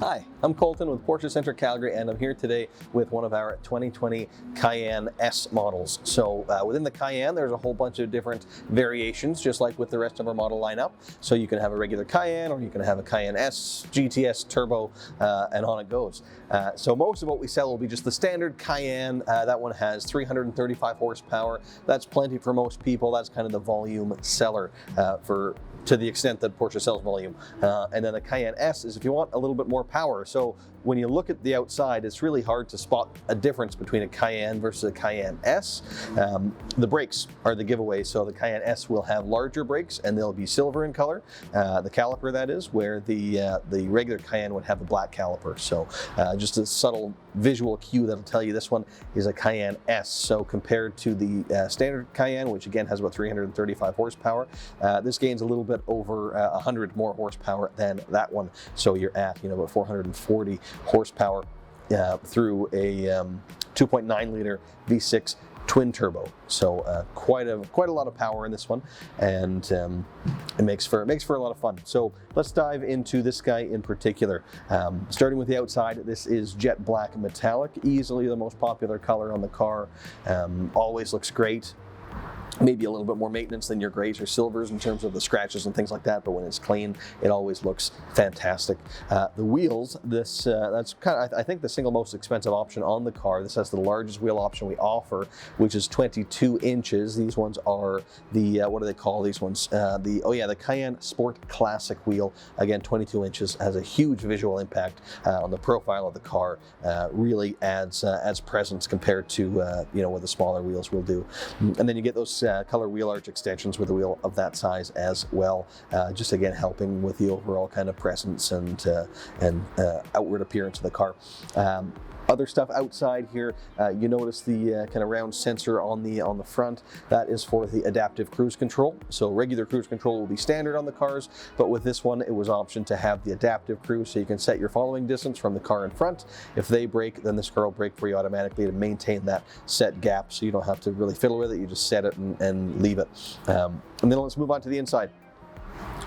Hi, I'm Colton with Porsche Center Calgary, and I'm here today with one of our 2020 Cayenne S models. So within the Cayenne, there's a whole bunch of different variations, just like with the rest of our model lineup. So you can have a regular Cayenne, or you can have a Cayenne S, GTS, Turbo, and on it goes. So most of what we sell will be just the standard Cayenne. That one has 335 horsepower. That's plenty for most people. That's kind of the volume seller to the extent that Porsche sells volume. And then the Cayenne S is if you want a little bit more power. So when you look at the outside, it's really hard to spot a difference between a Cayenne versus a Cayenne S. The brakes are the giveaway. So the Cayenne S will have larger brakes and they'll be silver in color. The caliper, that is, where the regular Cayenne would have a black caliper. So just a subtle visual cue that'll tell you this one is a Cayenne S. So compared to the standard Cayenne, which again has about 335 horsepower, this gains a little bit over 100 more horsepower than that one. So you're at about 440 horsepower through a 2.9 liter V6 twin turbo. So quite a lot of power in this one, and it makes for a lot of fun. So let's dive into this guy in particular. Starting with the outside, this is jet black metallic, easily the most popular color on the car. Always looks great. Maybe a little bit more maintenance than your grays or silvers in terms of the scratches and things like that, but when it's clean, it always looks fantastic. The wheels, that's kind of, I think, the single most expensive option on the car. This has the largest wheel option we offer, which is 22 inches. These ones are the, what do they call these ones? The Cayenne Sport Classic wheel. Again, 22 inches, has a huge visual impact on the profile of the car. Really adds presence compared to what the smaller wheels will do. And then you get those color wheel arch extensions with a wheel of that size as well, just again helping with the overall kind of presence and outward appearance of the car. Other stuff outside here, you notice the kind of round sensor on the front. That is for the adaptive cruise control. So regular cruise control will be standard on the cars, but with this one it was option to have the adaptive cruise, so you can set your following distance from the car in front. If they brake, then this car will brake for you automatically to maintain that set gap, so you don't have to really fiddle with it. You just set it and leave it. And then let's move on to the inside.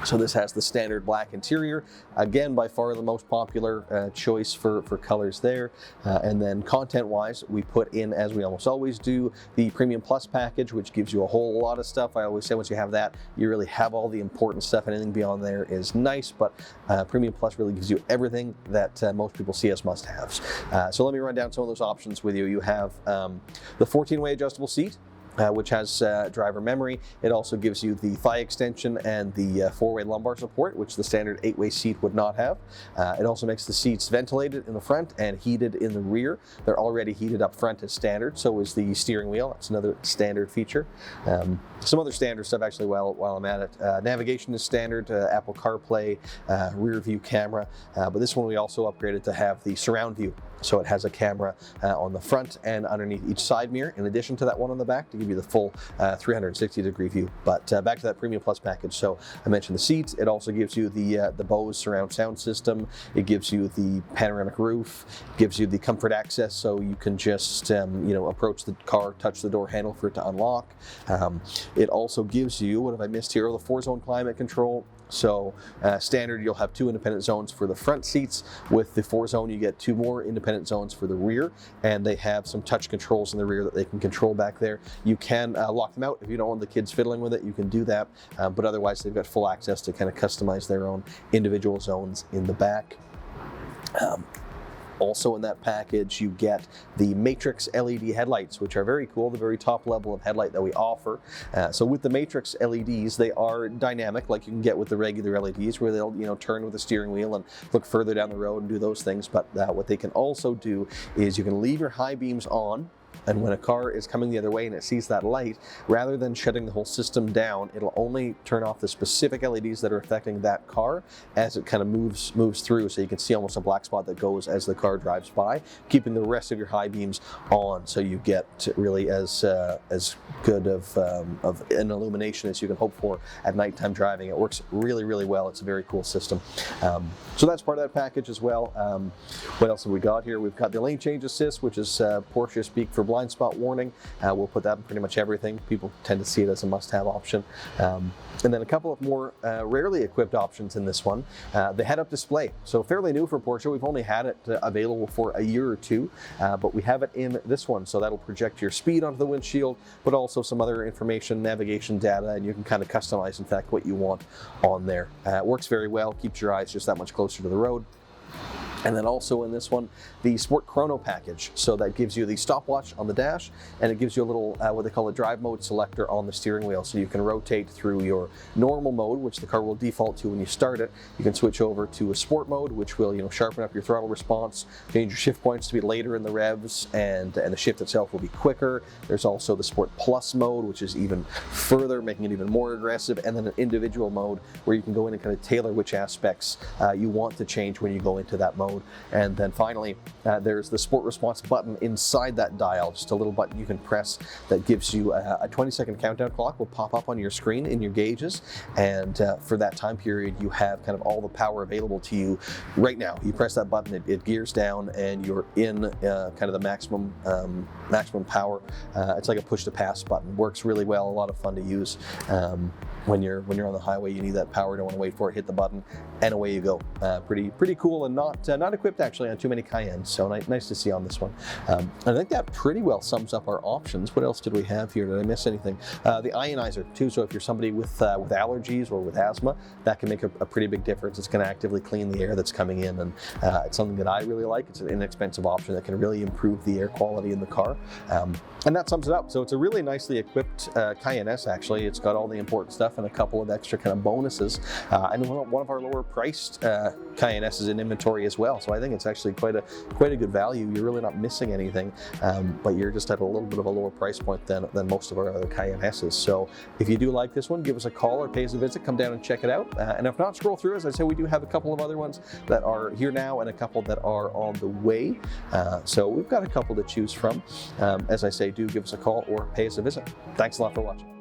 So this has the standard black interior, again by far the most popular choice for colors there. And then content-wise, we put in, as we almost always do, the Premium Plus package, which gives you a whole lot of stuff. I always say once you have that, you really have all the important stuff. Anything beyond there is nice, but Premium Plus really gives you everything that most people see as must-haves. So let me run down some of those options with you. You have the 14-way adjustable seat, which has driver memory. It also gives you the thigh extension and the 4-way lumbar support, which the standard 8-way seat would not have. It also makes the seats ventilated in the front and heated in the rear. They're already heated up front as standard, so is the steering wheel. That's another standard feature. Some other standard stuff actually while I'm at it. Navigation is standard, Apple CarPlay, rear view camera, but this one we also upgraded to have the surround view. So it has a camera on the front and underneath each side mirror, in addition to that one on the back, to give you the full 360-degree view. But back to that Premium Plus package. So I mentioned the seats. It also gives you the Bose surround sound system. It gives you the panoramic roof. It gives you the comfort access, so you can just approach the car, touch the door handle for it to unlock. It also gives you, what have I missed here? The 4-zone climate control. So standard, you'll have 2 independent zones for the front seats. With the 4-zone, you get 2 more independent zones for the rear, and they have some touch controls in the rear that they can control back there. You can lock them out if you don't want the kids fiddling with it. You can do that, but otherwise they've got full access to kind of customize their own individual zones in the back. Also in that package, you get the Matrix LED headlights, which are very cool, the very top level of headlight that we offer. So with the Matrix LEDs, they are dynamic, like you can get with the regular LEDs, where they'll turn with the steering wheel and look further down the road and do those things. But what they can also do is you can leave your high beams on, and when a car is coming the other way and it sees that light, rather than shutting the whole system down, it'll only turn off the specific LEDs that are affecting that car as it kind of moves through. So you can see almost a black spot that goes as the car drives by, keeping the rest of your high beams on, so you get really as good of an illumination as you can hope for at nighttime driving. It works really, really well. It's a very cool system. So that's part of that package as well. What else have we got here? We've got the lane change assist, which is Porsche speak for blind spot warning. We'll put that in pretty much everything. People tend to see it as a must-have option. And then a couple of more rarely equipped options in this one. The head-up display. So fairly new for Porsche. We've only had it available for a year or two, but we have it in this one. So that'll project your speed onto the windshield, but also some other information, navigation data, and you can kind of customize, in fact, what you want on there. It works very well, keeps your eyes just that much closer to the road. And then also in this one, the Sport Chrono package. So that gives you the stopwatch on the dash, and it gives you a little, what they call a drive mode selector on the steering wheel. So you can rotate through your normal mode, which the car will default to when you start it. You can switch over to a sport mode, which will, sharpen up your throttle response, change your shift points to be later in the revs, and the shift itself will be quicker. There's also the Sport Plus mode, which is even further, making it even more aggressive, and then an individual mode where you can go in and kind of tailor which aspects you want to change when you go into that mode. And then finally, there's the Sport Response button inside that dial, just a little button you can press that gives you a 20-second countdown clock will pop up on your screen in your gauges, and for that time period you have kind of all the power available to you right now. You press that button, it gears down, and you're in kind of the maximum power. It's like a push-to-pass button. Works really well, a lot of fun to use. When you're on the highway, you need that power, don't want to wait for it, hit the button, and away you go. Pretty cool, and not equipped actually on too many Cayennes, so nice to see on this one. And I think that pretty well sums up our options. What else did we have here? Did I miss anything? The ionizer too, so if you're somebody with allergies or with asthma, that can make a pretty big difference. It's going to actively clean the air that's coming in, and it's something that I really like. It's an inexpensive option that can really improve the air quality in the car. And that sums it up. So it's a really nicely equipped Cayenne S actually. It's got all the important stuff and a couple of extra kind of bonuses. And one of our lower priced Cayenne S's in inventory as well. So I think it's actually quite a good value. You're really not missing anything, but you're just at a little bit of a lower price point than most of our other Cayenne S's. So if you do like this one, give us a call or pay us a visit, come down and check it out. And if not, scroll through. As I said, we do have a couple of other ones that are here now and a couple that are on the way. So we've got a couple to choose from. As I say, do give us a call or pay us a visit. Thanks a lot for watching.